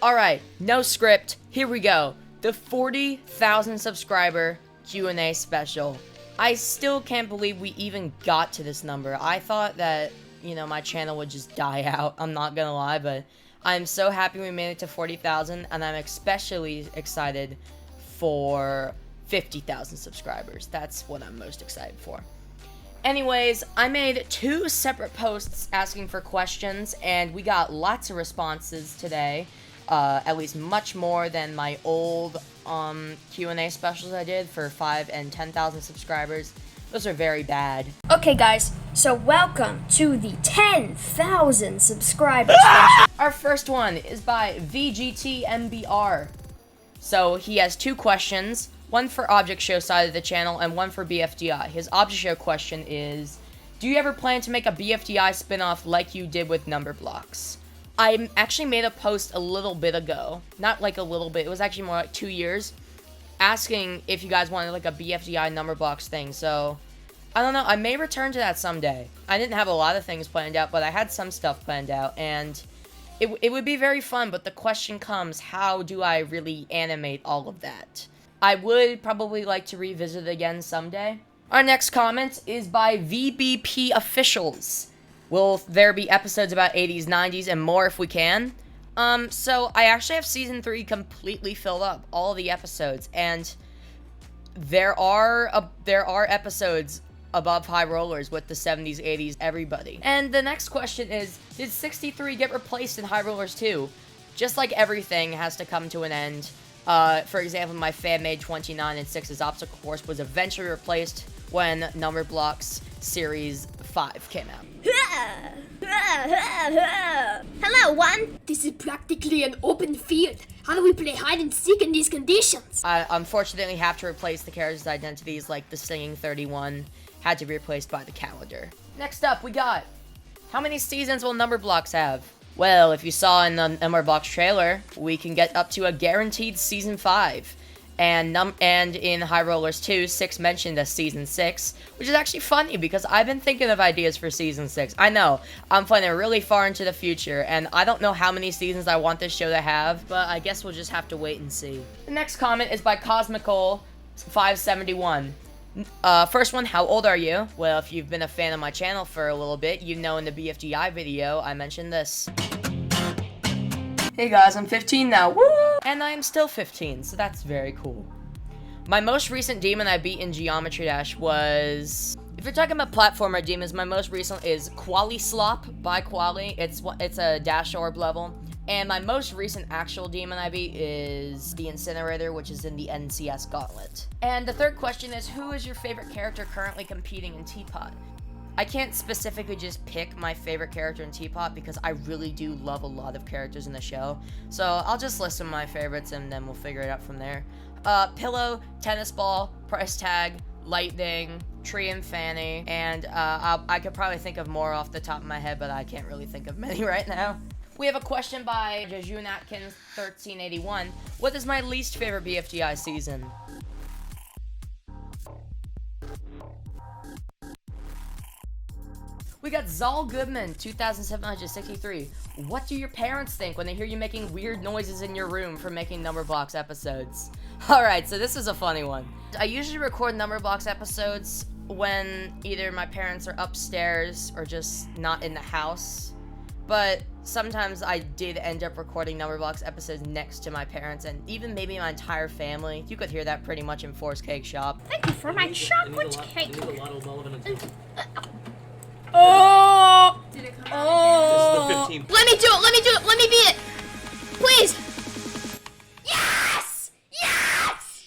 Alright, no script, here we go. The 40,000 subscriber Q&A special. I still can't believe we even got to this number. I thought that, my channel would just die out. I'm not gonna lie, but I'm so happy we made it to 40,000, and I'm especially excited for 50,000 subscribers. That's what I'm most excited for. Anyways, I made 2 separate posts asking for questions, and we got lots of responses today. At least much more than my old Q&A specials I did for 5 and 10,000 subscribers. Those are very bad. Okay guys, so welcome to the 10,000 subscribers special. Our first one is by VGTMBR. So he has 2 questions, one for Object Show side of the channel and one for BFDI. His Object Show question is, do you ever plan to make a BFDI spinoff like you did with Numberblocks? I actually made a post a little bit ago, not like a little bit, it was actually more like 2 years, asking if you guys wanted like a BFDI Numberblocks thing, so I don't know, I may return to that someday. I didn't have a lot of things planned out, but I had some stuff planned out, and it would be very fun, but the question comes, how do I really animate all of that? I would probably like to revisit it again someday. Our next comment is by VBP Officials. Will there be episodes about 80s, 90s, and more if we can? So I actually have Season 3 completely filled up, all of the episodes, and there are episodes above High Rollers with the 70s, 80s, everybody. And the next question is, did 63 get replaced in High Rollers 2? Just like everything has to come to an end. For example, my fan-made 29 and 6's obstacle course was eventually replaced when Numberblocks Series 5 came out. Hello, one. This is practically an open field. How do we play hide and seek in these conditions? I unfortunately have to replace the characters' identities, like the Singing 31 had to be replaced by the calendar. Next up, we got, how many seasons will Numberblocks have? Well, if you saw in the Numberblocks trailer, we can get up to a guaranteed Season 5. And in High Rollers 2, 6 mentioned a Season 6, which is actually funny because I've been thinking of ideas for Season 6. I know, I'm planning really far into the future, and I don't know how many seasons I want this show to have, but I guess we'll just have to wait and see. The next comment is by Cosmical571. First one, how old are you? Well, if you've been a fan of my channel for a little bit, you know in the BFDI video, I mentioned this. Hey guys, I'm 15 now, woo! And I am still 15, so that's very cool. My most recent demon I beat in Geometry Dash was... If you're talking about platformer demons, my most recent is Quali Slop by Quali. It's a Dash Orb level. And my most recent actual demon I beat is the Incinerator, which is in the NCS Gauntlet. And the third question is, who is your favorite character currently competing in Teapot? I can't specifically just pick my favorite character in Teapot because I really do love a lot of characters in the show. So I'll just list some of my favorites and then we'll figure it out from there. Pillow, Tennis Ball, Price Tag, Lightning, Tree and Fanny, and I could probably think of more off the top of my head, but I can't really think of many right now. We have a question by Jejun Atkins 1381. What is my least favorite BFDI season? We got Zal Goodman, 2763. What do your parents think when they hear you making weird noises in your room for making Numberblocks episodes? Alright, so this is a funny one. I usually record Numberblocks episodes when either my parents are upstairs or just not in the house. But sometimes I did end up recording Numberblocks episodes next to my parents and even maybe my entire family. You could hear that pretty much in Force Cake Shop. Thank you for my chocolate cake. Oh! Did it come Oh! out? This is the 15th. Let me do it! Let me do it! Let me be it! Please! Yes! Yes!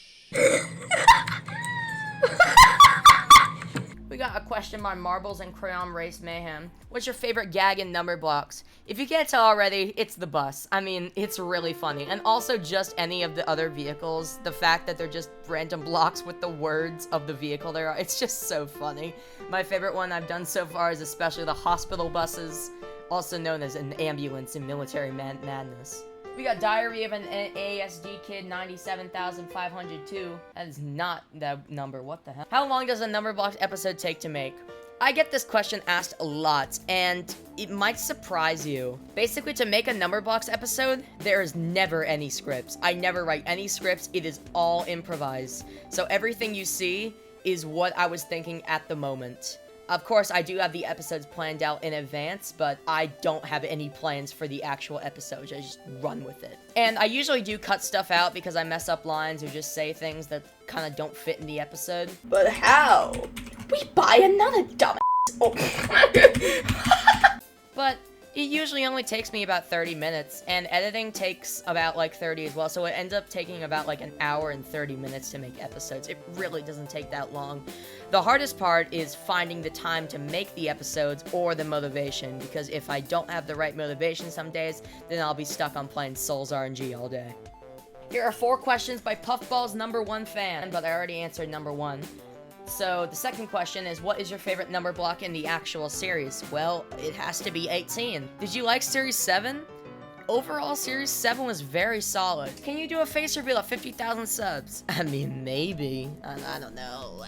We got a question by Marbles and Crayon Race Mayhem. What's your favorite gag in Numberblocks? If you can't tell already, it's the bus. I mean, it's really funny. And also just any of the other vehicles. The fact that they're just random blocks with the words of the vehicle there. It's just so funny. My favorite one I've done so far is especially the hospital buses, also known as an ambulance in Military Madness. We got Diary of an ASD Kid 97,502. That is not that number. What the hell? How long does a Numberblocks episode take to make? I get this question asked a lot, and it might surprise you. Basically, to make a Numberblocks episode, there is never any scripts. I never write any scripts. It is all improvised. So everything you see is what I was thinking at the moment. Of course, I do have the episodes planned out in advance, but I don't have any plans for the actual episodes. I just run with it. And I usually do cut stuff out because I mess up lines or just say things that kind of don't fit in the episode. But how? We buy another dumb. Oh. But it usually only takes me about 30 minutes, and editing takes about like 30 as well, so it ends up taking about like an hour and 30 minutes to make episodes. It really doesn't take that long. The hardest part is finding the time to make the episodes or the motivation, because if I don't have the right motivation some days, then I'll be stuck on playing Souls RNG all day. Here are 4 questions by Puffball's #1 fan, but I already answered number 1. So the second question is, what is your favorite number block in the actual series? Well, it has to be 18. Did you like Series 7? Overall, Series 7 was very solid. Can you do a face reveal at 50,000 subs? I mean, maybe. I don't know.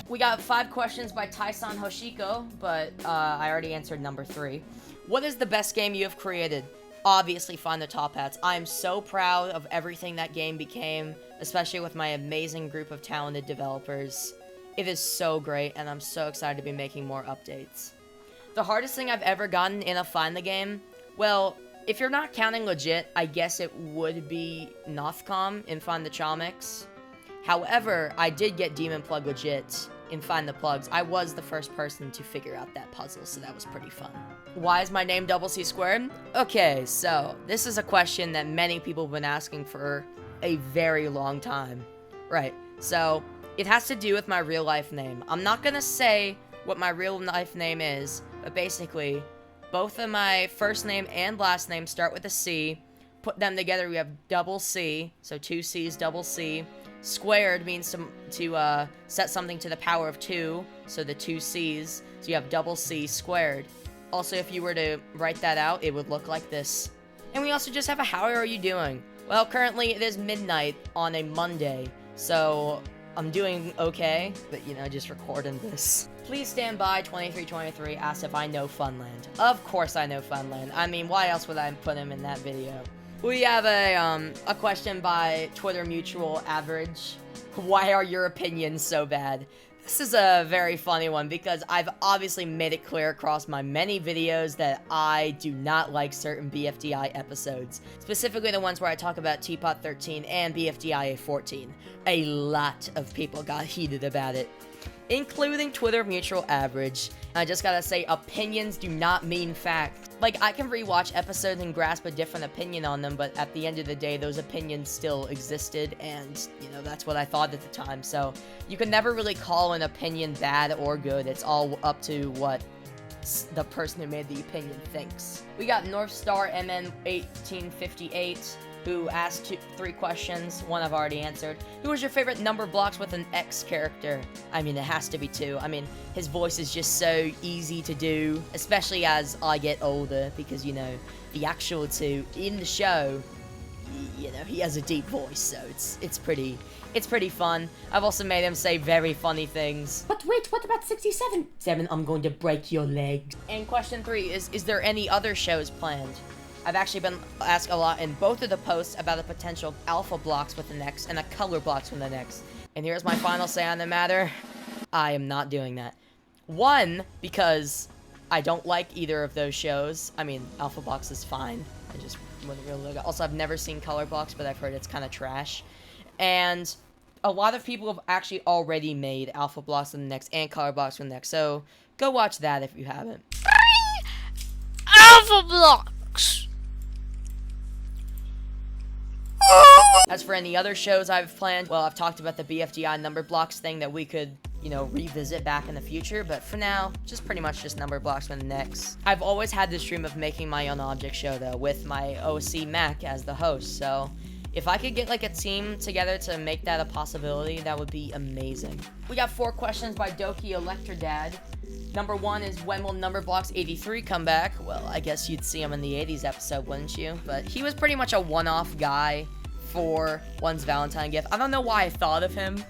We got 5 questions by Tyson Hoshiko, but I already answered number 3. What is the best game you have created? Obviously, Find the Top Hats. I am so proud of everything that game became, especially with my amazing group of talented developers. It is so great, and I'm so excited to be making more updates. The hardest thing I've ever gotten in a Find the game? Well, if you're not counting legit, I guess it would be Nothcom in Find the Chomix. However, I did get Demon Plug legit in Find the Plugs. I was the first person to figure out that puzzle, so that was pretty fun. Why is my name Double C Squared? Okay, so this is a question that many people have been asking for a very long time. Right, so it has to do with my real life name. I'm not gonna say what my real life name is, but basically, both of my first name and last name start with a C. Put them together, we have double C, so 2 C's, double C. Squared means to set something to the power of 2, so the 2 C's, so you have double C squared. Also, if you were to write that out, it would look like this. And we also just have a how are you doing? Well, currently it is midnight on a Monday, so I'm doing okay, but you know, just recording this. Please stand by. 2323 asks if I know Funland. Of course I know Funland. I mean, why else would I put him in that video? We have a question by Twitter Mutual Average. Why are your opinions so bad? This is a very funny one because I've obviously made it clear across my many videos that I do not like certain BFDI episodes. Specifically the ones where I talk about Teapot 13 and BFDI 14. A lot of people got heated about it, including Twitter Mutual Average. I just gotta say, opinions do not mean facts. Like, I can rewatch episodes and grasp a different opinion on them, but at the end of the day, those opinions still existed, and, you know, that's what I thought at the time. So, you can never really call an opinion bad or good. It's all up to what the person who made the opinion thinks. We got Northstar MN1858, who asked 3 questions. 1 I've already answered. Who was your favorite Numberblocks with an X character? I mean, it has to be 2. I mean, his voice is just so easy to do, especially as I get older, because, you know, the actual 2 in the show, you know, he has a deep voice, so it's pretty fun. I've also made him say very funny things. But wait, what about 67? 7, I'm going to break your legs. And question 3 is there any other shows planned? I've actually been asked a lot in both of the posts about the potential alpha blocks with an X and a color blocks with an X. And here's my final say on the matter. I am not doing that. 1, because I don't like either of those shows. I mean, alpha blocks is fine. I just wouldn't really look. Also, I've never seen color blocks, but I've heard it's kind of trash. And a lot of people have actually already made alpha blocks with an X and color blocks with an X. So go watch that if you haven't. Alpha blocks! As for any other shows I've planned, well, I've talked about the BFDI Numberblocks thing that we could, you know, revisit back in the future, but for now, just pretty much just Numberblocks with an X. I've always had this dream of making my own object show, though, with my OC Mac as the host, so if I could get, like, a team together to make that a possibility, that would be amazing. We got 4 questions by Doki Electrodad. Number 1 is, when will Numberblocks 83 come back? Well, I guess you'd see him in the 80s episode, wouldn't you? But he was pretty much a one-off guy for one's Valentine gift. I don't know why I thought of him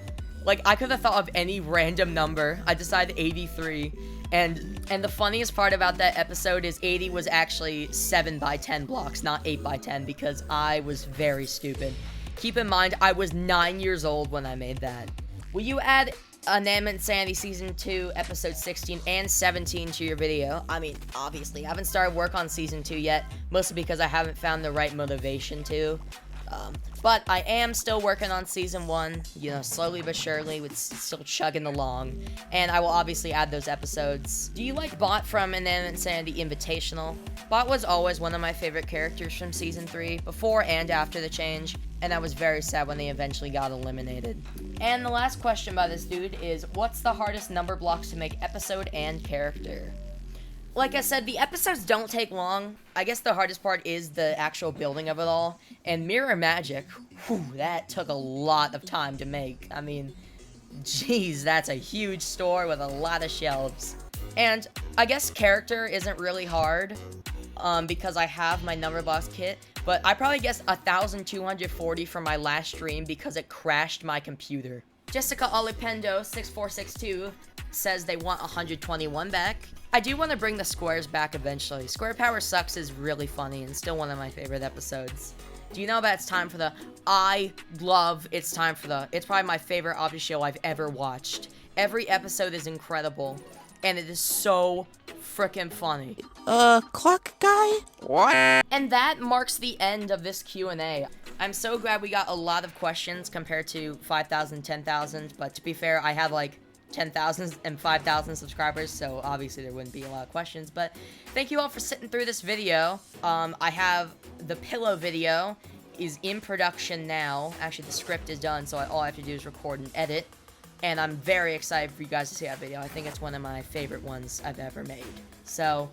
Like, I could have thought of any random number. I decided 83. And the funniest part about that episode is 80 was actually 7 by 10 blocks, not 8 by 10, because I was very stupid. Keep in mind, I was 9 years old when I made that. Will you add Unnamed Insanity Season 2, Episode 16 and 17 to your video? I mean, obviously, I haven't started work on Season 2 yet, mostly because I haven't found the right motivation to. But I am still working on Season 1, you know, slowly but surely, with still chugging along, and I will obviously add those episodes. Do you like Bot from Unnamed Insanity Invitational? Bot was always one of my favorite characters from Season 3, before and after the change, and I was very sad when they eventually got eliminated. And the last question by this dude is, what's the hardest number blocks to make episode and character? Like I said, the episodes don't take long. I guess the hardest part is the actual building of it all. And Mirror Magic, whew, that took a lot of time to make. I mean, geez, that's a huge store with a lot of shelves. And I guess character isn't really hard, because I have my Numberblocks kit. But I probably guessed 1,240 for my last stream because it crashed my computer. Jessica Olipendo 6462 says they want 121 back. I do want to bring the squares back eventually. Square Power Sucks is really funny and still one of my favorite episodes. Do you know that it's time for the it's probably my favorite object show I've ever watched. Every episode is incredible, and it is so freaking funny. Clock guy? What? And that marks the end of this Q&A. I'm so glad we got a lot of questions compared to 5,000, 10,000, but to be fair, I have like 10,000 and 5,000 subscribers, so obviously there wouldn't be a lot of questions, but thank you all for sitting through this video. I have the pillow video is in production now. Actually, the script is done, so all I have to do is record and edit, and I'm very excited for you guys to see that video. I think it's one of my favorite ones I've ever made. So,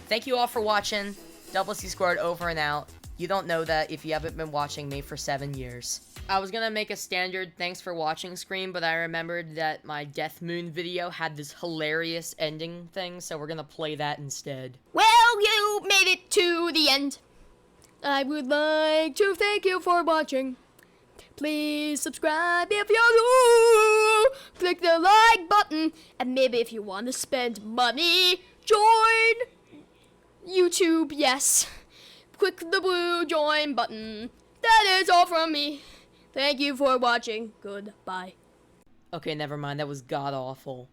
thank you all for watching. Double C squared over and out. You don't know that if you haven't been watching me for 7 years. I was gonna make a standard thanks for watching screen, but I remembered that my Death Moon video had this hilarious ending thing, so we're gonna play that instead. Well, you made it to the end. I would like to thank you for watching. Please subscribe if you do. Click the like button, and maybe if you want to spend money, join YouTube, yes. Click the blue join button. That is all from me. Thank you for watching. Goodbye. Okay, never mind. That was god-awful.